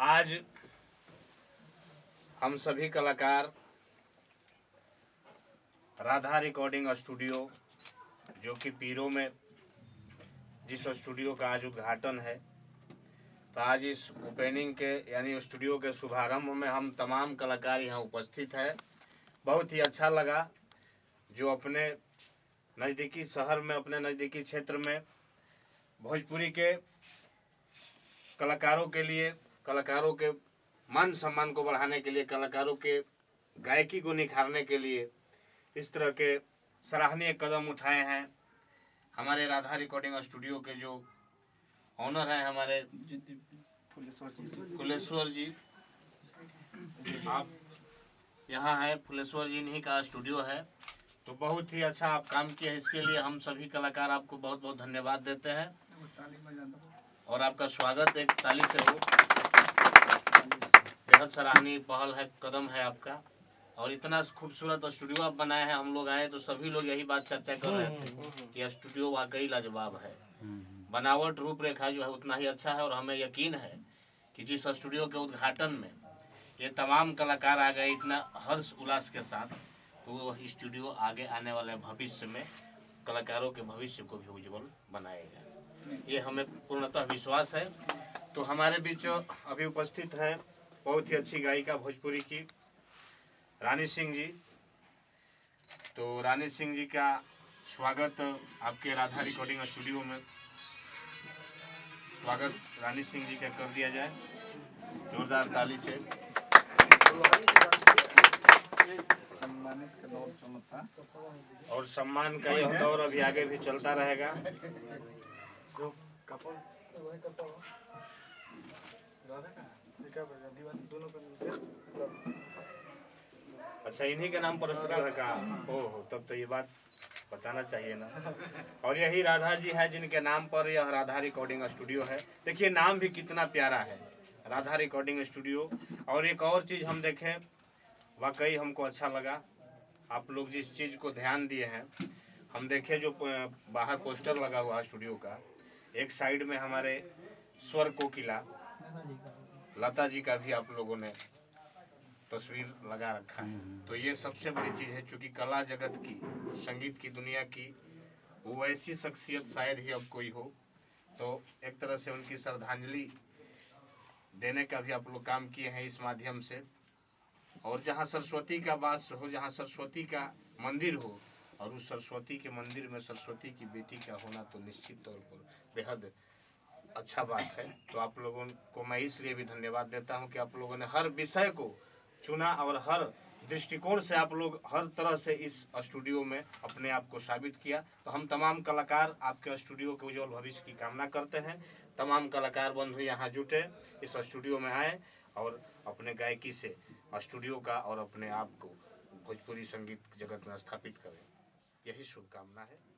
आज हम सभी कलाकार राधा रिकॉर्डिंग स्टूडियो जो कि पीरो में जिस स्टूडियो का आज उद्घाटन है, तो आज इस ओपनिंग के यानी स्टूडियो के शुभारंभ में हम तमाम कलाकार यहाँ उपस्थित हैं। बहुत ही अच्छा लगा जो अपने नज़दीकी शहर में, अपने नज़दीकी क्षेत्र में भोजपुरी के कलाकारों के लिए, कलाकारों के मान सम्मान को बढ़ाने के लिए, कलाकारों के गायकी को निखारने के लिए इस तरह के सराहनीय कदम उठाए हैं। हमारे राधा रिकॉर्डिंग स्टूडियो के जो ऑनर हैं हमारे फुलेश्वर जी, आप यहाँ हैं, फुलेश्वर जी इन्हीं का स्टूडियो है। तो बहुत ही अच्छा आप काम किए, इसके लिए हम सभी कलाकार आपको बहुत बहुत धन्यवाद देते हैं और आपका स्वागत एक ताली से हो। बेहद सराहनीय पहल है, कदम है आपका। और इतना खूबसूरत स्टूडियो आप बनाए हैं, हम लोग आए तो सभी लोग यही बात चर्चा कर रहे थे कि स्टूडियो वाकई लाजवाब है। बनावट रूपरेखा जो है उतना ही अच्छा है और हमें यकीन है कि जिस स्टूडियो के उद्घाटन में ये तमाम कलाकार आ गए इतना हर्ष उल्लास के साथ, तो वो स्टूडियो आगे आने वाले भविष्य में कलाकारों के भविष्य को भी उज्जवल बनाएगा, ये हमें पूर्णतः विश्वास है। तो हमारे बीच अभी उपस्थित हैं बहुत ही अच्छी गायिका भोजपुरी की रानी सिंह जी। तो रानी सिंह जी का स्वागत आपके राधा रिकॉर्डिंग स्टूडियो में, स्वागत रानी सिंह जी का कर दिया जाए जोरदार ताली से। और सम्मान का यह दौर अभी आगे भी चलता रहेगा। अच्छा, इन्हीं के नाम पर स्टूडियो है का? ओहो, तब तो ये बात बताना चाहिए ना। और यही राधा जी है जिनके नाम पर यह राधा रिकॉर्डिंग स्टूडियो है। देखिए नाम भी कितना प्यारा है, राधा रिकॉर्डिंग स्टूडियो। और एक और चीज़ हम देखें, वाकई हमको अच्छा लगा आप लोग जिस चीज़ को ध्यान दिए हैं। हम देखें जो बाहर पोस्टर लगा हुआ स्टूडियो का, एक साइड में हमारे स्वर कोकिला लता जी का भी आप लोगों ने तस्वीर लगा रखा है। तो ये सबसे बड़ी चीज़ है, चूँकि कला जगत की, संगीत की दुनिया की वो ऐसी शख्सियत शायद ही अब कोई हो, तो एक तरह से उनकी श्रद्धांजलि देने का भी आप लोग काम किए हैं इस माध्यम से। और जहाँ सरस्वती का वास हो, जहाँ सरस्वती का मंदिर हो, और उस सरस्वती के मंदिर में सरस्वती की बेटी का होना तो निश्चित तौर पर बेहद अच्छा बात है। तो आप लोगों को मैं इसलिए भी धन्यवाद देता हूं कि आप लोगों ने हर विषय को चुना और हर दृष्टिकोण से आप लोग हर तरह से इस स्टूडियो में अपने आप को साबित किया। तो हम तमाम कलाकार आपके स्टूडियो के उज्जवल भविष्य की कामना करते हैं। तमाम कलाकार बंधु यहाँ जुटे, इस स्टूडियो में आए और अपने गायकी से स्टूडियो का और अपने आप को भोजपुरी संगीत जगत में स्थापित करें, यही शुभकामना है।